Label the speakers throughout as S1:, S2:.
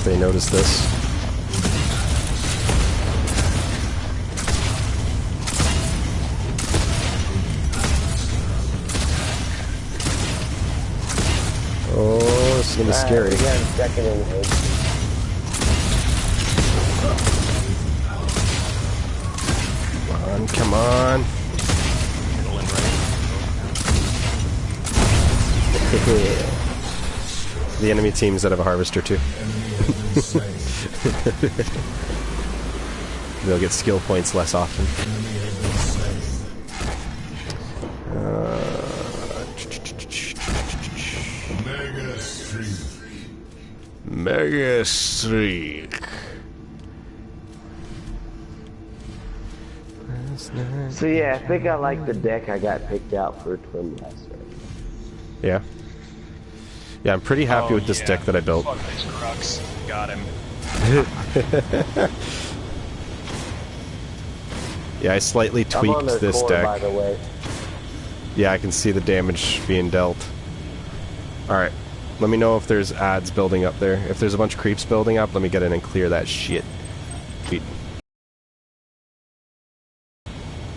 S1: if they notice this. Oh, this is gonna be scary.
S2: We got a second in the head.
S1: Come on. The enemy teams that have a harvester too. They'll get skill points less often. Mega Streak.
S2: So yeah, I think I like the deck I got picked out for Twin Blaster.
S1: Yeah. Yeah, I'm pretty happy with this deck that I built.
S3: Fuck these crux. Got him.
S1: Yeah, I slightly tweaked this
S2: core,
S1: deck.
S2: By the way.
S1: Yeah, I can see the damage being dealt. Alright. Let me know if there's ads building up there. If there's a bunch of creeps building up, let me get in and clear that shit. Sweet.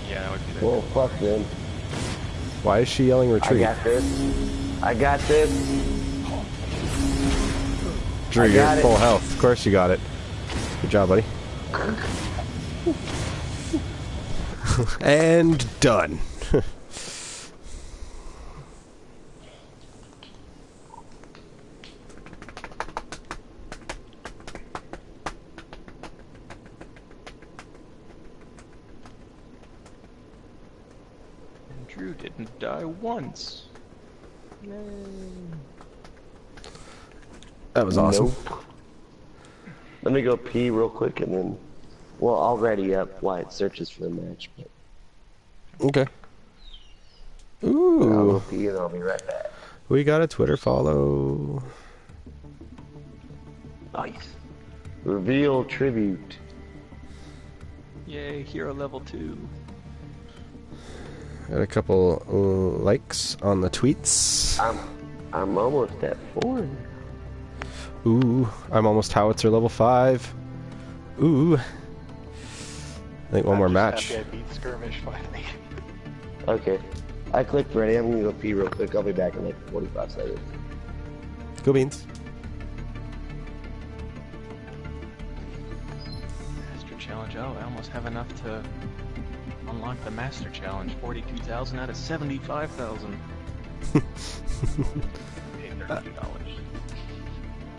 S3: Yeah, that would be
S2: Well, fuck them.
S1: Why is she yelling retreat?
S2: I got this. I got this.
S1: Drew, you're at full health. Of course you got it. Good job, buddy. And done.
S3: Drew didn't die once. Yay.
S1: That was awesome.
S2: Nope. Let me go pee real quick and then, well, I'll ready up while it searches for the match. But
S1: Okay.
S2: I'll
S1: Ooh.
S2: go pee and I'll be right back.
S1: We got a Twitter follow.
S2: Nice. Reveal tribute.
S3: Yay, hero level 2.
S1: Got a couple likes on the tweets.
S2: I'm almost at 4.
S1: Ooh, I'm almost howitzer level 5. Ooh. I think one more match.
S3: Happy I beat skirmish finally.
S2: Okay. I clicked ready. I'm gonna go pee real quick. I'll be back in like 45 seconds.
S1: Go Beans.
S3: Master challenge. Oh, I almost have enough to unlock the master challenge. 42,000 out of 75,000. Paid $32.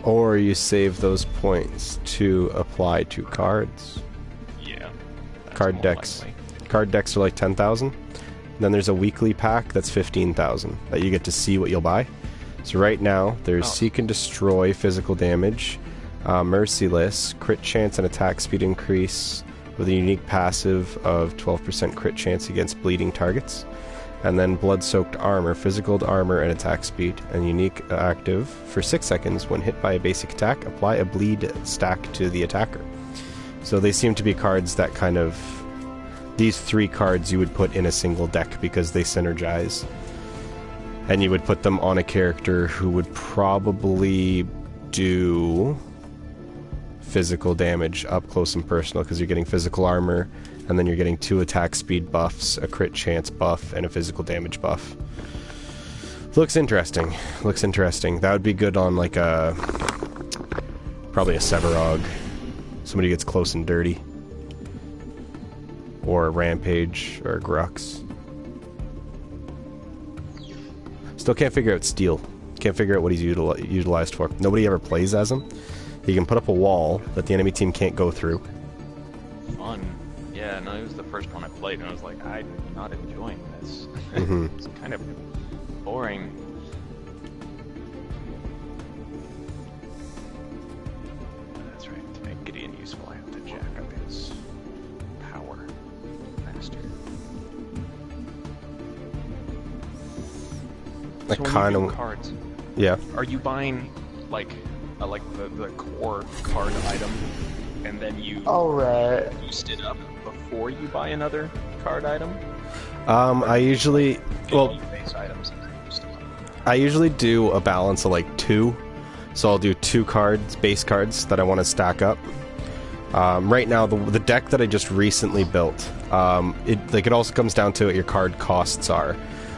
S1: Or you save those points to apply to cards.
S3: Yeah.
S1: Card decks. Card decks are like 10,000. Then there's a weekly pack that's 15,000 that you get to see what you'll buy. So right now there's Seek and Destroy, physical damage, Merciless, crit chance and attack speed increase with a unique passive of 12% crit chance against bleeding targets. And then Blood-Soaked Armor, physical armor and attack speed, and unique active for 6 seconds. When hit by a basic attack, apply a bleed stack to the attacker. So they seem to be cards that kind of... These 3 cards you would put in a single deck because they synergize. And you would put them on a character who would probably do physical damage up close and personal because you're getting physical armor, and then you're getting 2 attack speed buffs, a crit chance buff, and a physical damage buff. Looks interesting. Looks interesting. That would be good on like a... probably a Severog. Somebody gets close and dirty. Or a Rampage, or a Grux. Still can't figure out Steel. Can't figure out what he's utilized for. Nobody ever plays as him. He can put up a wall that the enemy team can't go through.
S3: Fun. Yeah, no, it was the first one I played, and I was like, I'm not enjoying this.
S1: Mm-hmm.
S3: It's kind of boring. That's right. To make Gideon useful, I have to jack up his power faster.
S1: I
S3: So when
S1: kind
S3: you do
S1: of...
S3: cards.
S1: Yeah.
S3: Are you buying like the core card item, and then you boost it up before you buy another card item?
S1: I usually... Well,
S3: base items and then boost them up.
S1: I usually do a balance of like 2. So I'll do 2 cards, base cards, that I want to stack up. Right now, the deck that I just recently built, it also comes down to what your card costs are.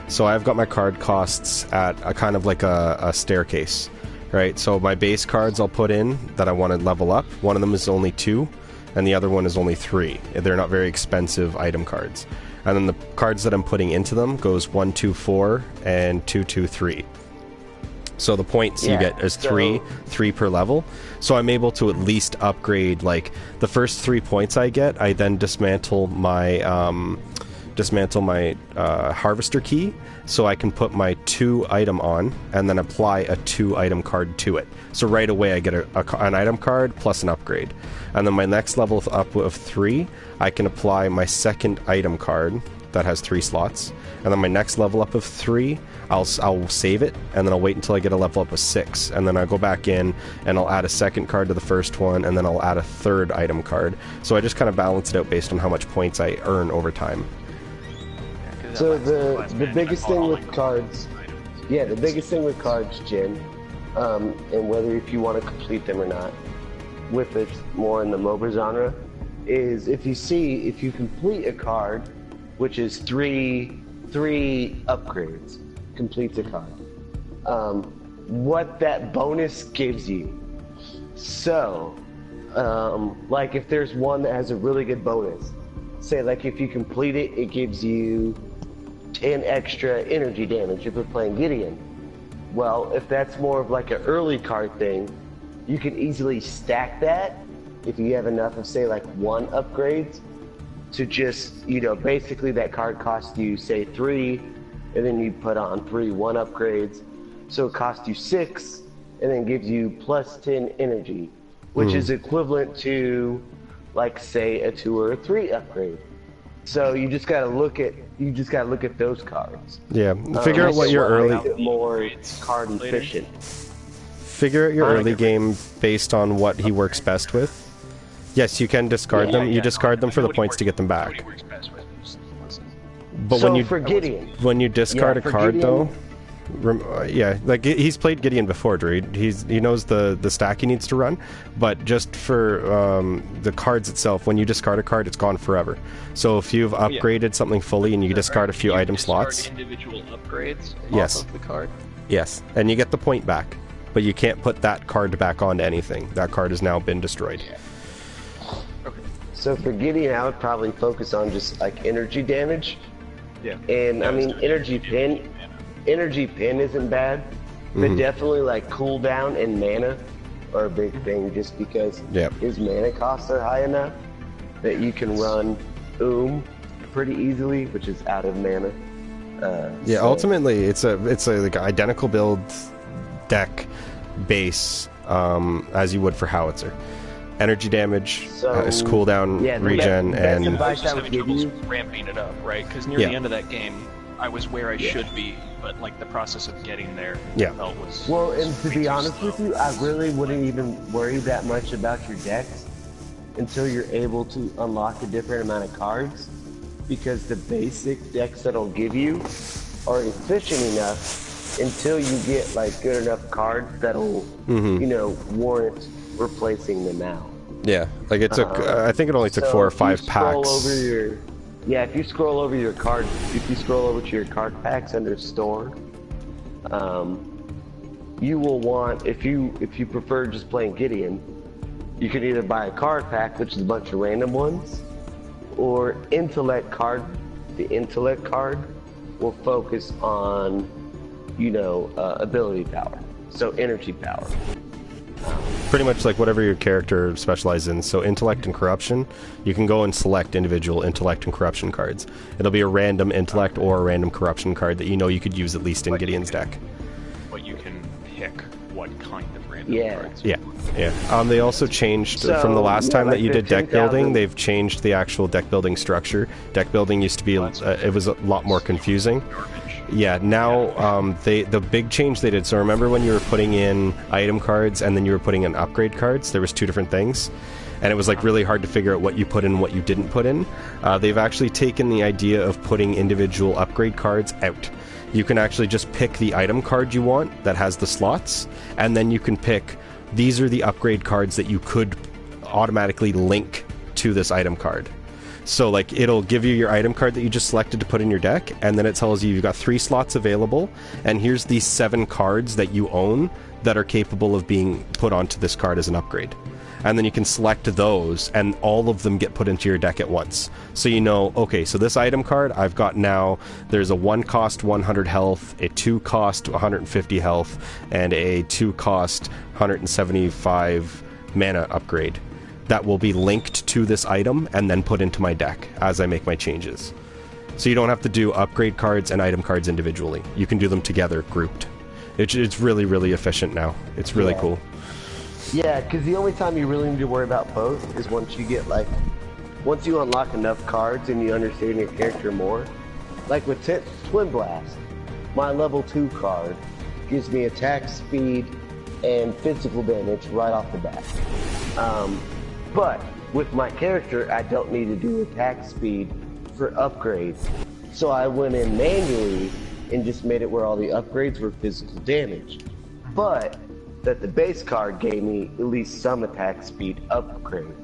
S1: So I've got my card costs at a kind of like a staircase, right? So my base cards I'll put in that I want to level up. One of them is only 2, and the other one is only 3. They're not very expensive item cards. And then the cards that I'm putting into them goes 1, 2, 4, and 2, 2, 3. So the points you get is 3 per level. So I'm able to at least upgrade, like, the first 3 points I get, I then dismantle my harvester key, so I can put my 2 item on and then apply a 2 item card to it. So right away I get an item card plus an upgrade. And then my next level up of 3, I can apply my second item card that has 3 slots. And then my next level up of 3, I'll save it, and then I'll wait until I get a level up of 6, and then I'll go back in and I'll add a second card to the first one, and then I'll add a 3rd item card. So I just kind of balance it out based on how much points I earn over time.
S2: So the biggest thing with cards, the biggest thing with cards, Jin, and whether if you want to complete them or not, with it more in the MOBA genre, is if you complete a card, which is three upgrades, completes a card, what that bonus gives you. So, like if there's one that has a really good bonus, say like if you complete it, it gives you 10 extra energy damage if we're playing Gideon. Well, if that's more of like an early card thing, you can easily stack that if you have enough of, say, like 1 upgrades to just, basically that card costs you, say, 3, and then you put on 3 1 upgrades. So it costs you 6, and then gives you plus 10 energy, which is equivalent to, like, say, a 2 or a 3 upgrade. So you just gotta look at those cards.
S1: Yeah, figure out what your early
S2: more card efficient.
S1: Figure out your early game based on what he works best with. Yes, you can discard them. You discard them for the points to get them back. But
S2: so when
S1: you discard a card,
S2: Gideon,
S1: though, like he's played Gideon before, Dreed. He knows the stack he needs to run. But just for the cards itself, when you discard a card, it's gone forever. So if you've upgraded something fully and you discard a few item slots,
S3: individual upgrades
S1: yes,
S3: off of the card.
S1: Yes, and you get the point back. But you can't put that card back onto anything. That card has now been destroyed.
S3: Okay.
S2: So for Gideon, I would probably focus on just like energy damage.
S3: Yeah.
S2: And I mean, energy pin isn't bad, but definitely like cooldown and mana are a big thing, just because his mana costs are high enough that you can run pretty easily, which is out of mana.
S1: Ultimately, it's a like identical build deck base as you would for Howitzer. Energy damage, cooldown, regen, and
S3: ramping it up, right? Because near the end of that game, I was where I should be, but like the process of getting there, felt was
S2: and to be honest with you, I really wouldn't even worry that much about your decks until you're able to unlock a different amount of cards, because the basic decks that'll give you are efficient enough until you get like good enough cards that'll warrant replacing them out.
S1: Yeah, like it took I think it only took 4 or 5 packs.
S2: If you scroll over your card, if you scroll over to your card packs under store, you will want, if you prefer just playing Gideon, you can either buy a card pack, which is a bunch of random ones, or intellect card. The intellect card will focus on ability power, so energy power.
S1: Pretty much like whatever your character specializes in. So intellect and corruption, you can go and select individual intellect and corruption cards. It'll be a random intellect or a random corruption card that you could use at least in Gideon's deck.
S3: But you can pick what kind of random cards.
S1: Yeah. They also changed from the last time that you did deck building. They've changed the actual deck building structure. Deck building used to be it was a lot more confusing. Yeah, now the big change they did, so remember when you were putting in item cards and then you were putting in upgrade cards, there was 2 different things, and it was like really hard to figure out what you put in and what you didn't put in. They've actually taken the idea of putting individual upgrade cards out. you can actually just pick the item card you want that has the slots, and then you can pick, these are the upgrade cards that you could automatically link to this item card. So like it'll give you your item card that you just selected to put in your deck, and then it tells you you've got 3 slots available, and here's these 7 cards that you own that are capable of being put onto this card as an upgrade. And then you can select those, and all of them get put into your deck at once. So you know, okay, so this item card, I've got now, there's a 1 cost 100 health, a 2 cost 150 health, and a 2 cost 175 mana upgrade that will be linked to this item and then put into my deck as I make my changes. So you don't have to do upgrade cards and item cards individually. You can do them together, grouped. It's really, really efficient now. It's really cool.
S2: Yeah, because the only time you really need to worry about both is once you get, like, once you unlock enough cards and you understand your character more. Like with Twin Blast, my level 2 card gives me attack speed and physical damage right off the bat. But with my character, I don't need to do attack speed for upgrades. So I went in manually and just made it where all the upgrades were physical damage. But that the base card gave me at least some attack speed upgrade.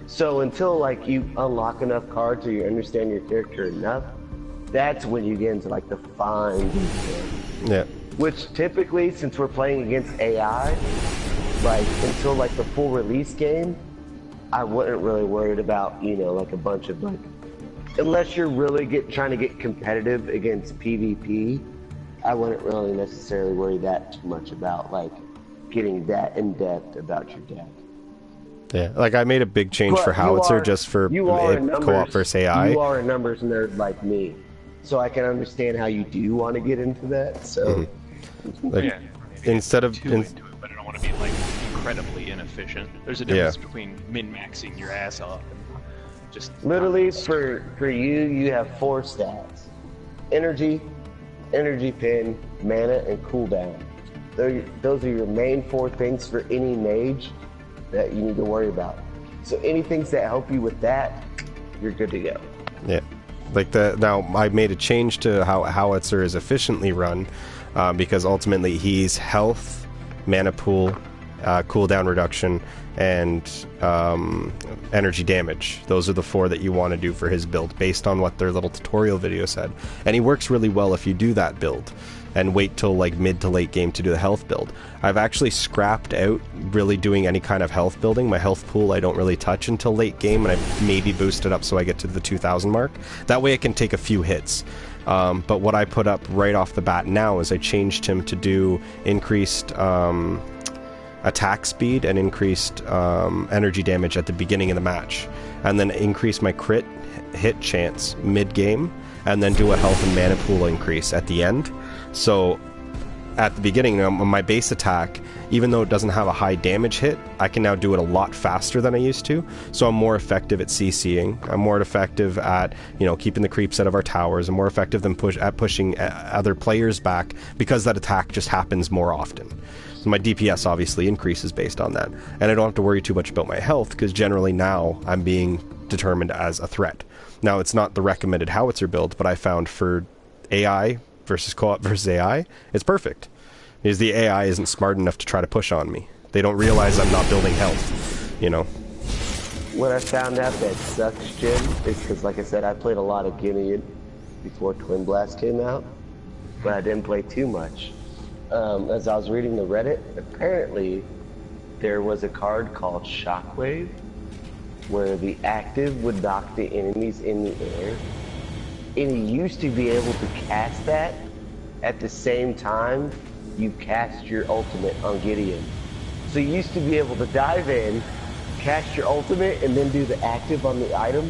S2: So until like you unlock enough cards or you understand your character enough, that's when you get into like the fine detail.
S1: Yeah.
S2: Which typically, since we're playing against AI, like until like the full release game, I wasn't really worried about, you know, like a bunch of like, unless you're really trying to get competitive against PvP, I wouldn't really necessarily worry that too much about like getting that in depth about your deck.
S1: Yeah, like I made a big change for Howitzer just for co-op versus AI.
S2: You are a numbers nerd like me, so I can understand how you do want to get into that. So,
S1: like,
S3: yeah,
S1: instead of
S3: into it, but I don't want to be like incredibly inefficient. There's a difference between min-maxing your ass off and just
S2: literally for you have 4 stats: energy, energy pin, mana, and cooldown. Those are your main 4 things for any mage that you need to worry about. So anything that help you with that, you're good to go.
S1: Yeah, like now I made a change to how Howitzer is efficiently run, because ultimately he's health, mana pool, cooldown reduction, and energy damage. Those are the 4 that you want to do for his build based on what their little tutorial video said. And he works really well if you do that build and wait till like mid to late game to do the health build. I've actually scrapped out really doing any kind of health building. My health pool I don't really touch until late game, and I maybe boost it up so I get to the 2000 mark. That way I can take a few hits. But what I put up right off the bat now is I changed him to do increased attack speed and increased energy damage at the beginning of the match, and then increase my crit hit chance mid-game, and then do a health and mana pool increase at the end. So at the beginning, my base attack, even though it doesn't have a high damage hit, I can now do it a lot faster than I used to. So I'm more effective at CCing. I'm more effective at, you know, keeping the creeps out of our towers. I'm more effective than pushing other players back because that attack just happens more often. So my DPS obviously increases based on that. And I don't have to worry too much about my health because generally now I'm being determined as a threat. Now, it's not the recommended Howitzer build, but I found for AI versus co-op versus AI, it's perfect. Because the AI isn't smart enough to try to push on me. They don't realize I'm not building health, you know.
S2: What I found out that sucks, Jim, is because, like I said, I played a lot of Gideon before Twin Blast came out, but I didn't play too much. As I was reading the Reddit, apparently there was a card called Shockwave, where the active would knock the enemies in the air, and you used to be able to cast that at the same time you cast your ultimate on Gideon. So you used to be able to dive in, cast your ultimate, and then do the active on the item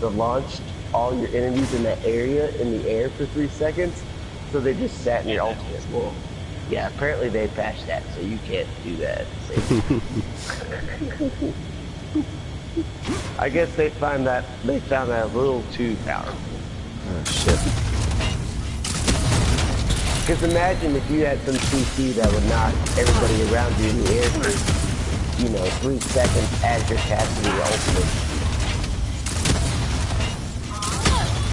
S2: that launched all your enemies in that area in the air for 3 seconds, so they just sat in your ultimate. Well, yeah, apparently they patched that, so you can't do that. I guess they found that a little too powerful.
S1: Oh, shit.
S2: Because imagine if you had some CC that would knock everybody around you in the air for, 3 seconds as you're casting your ultimate.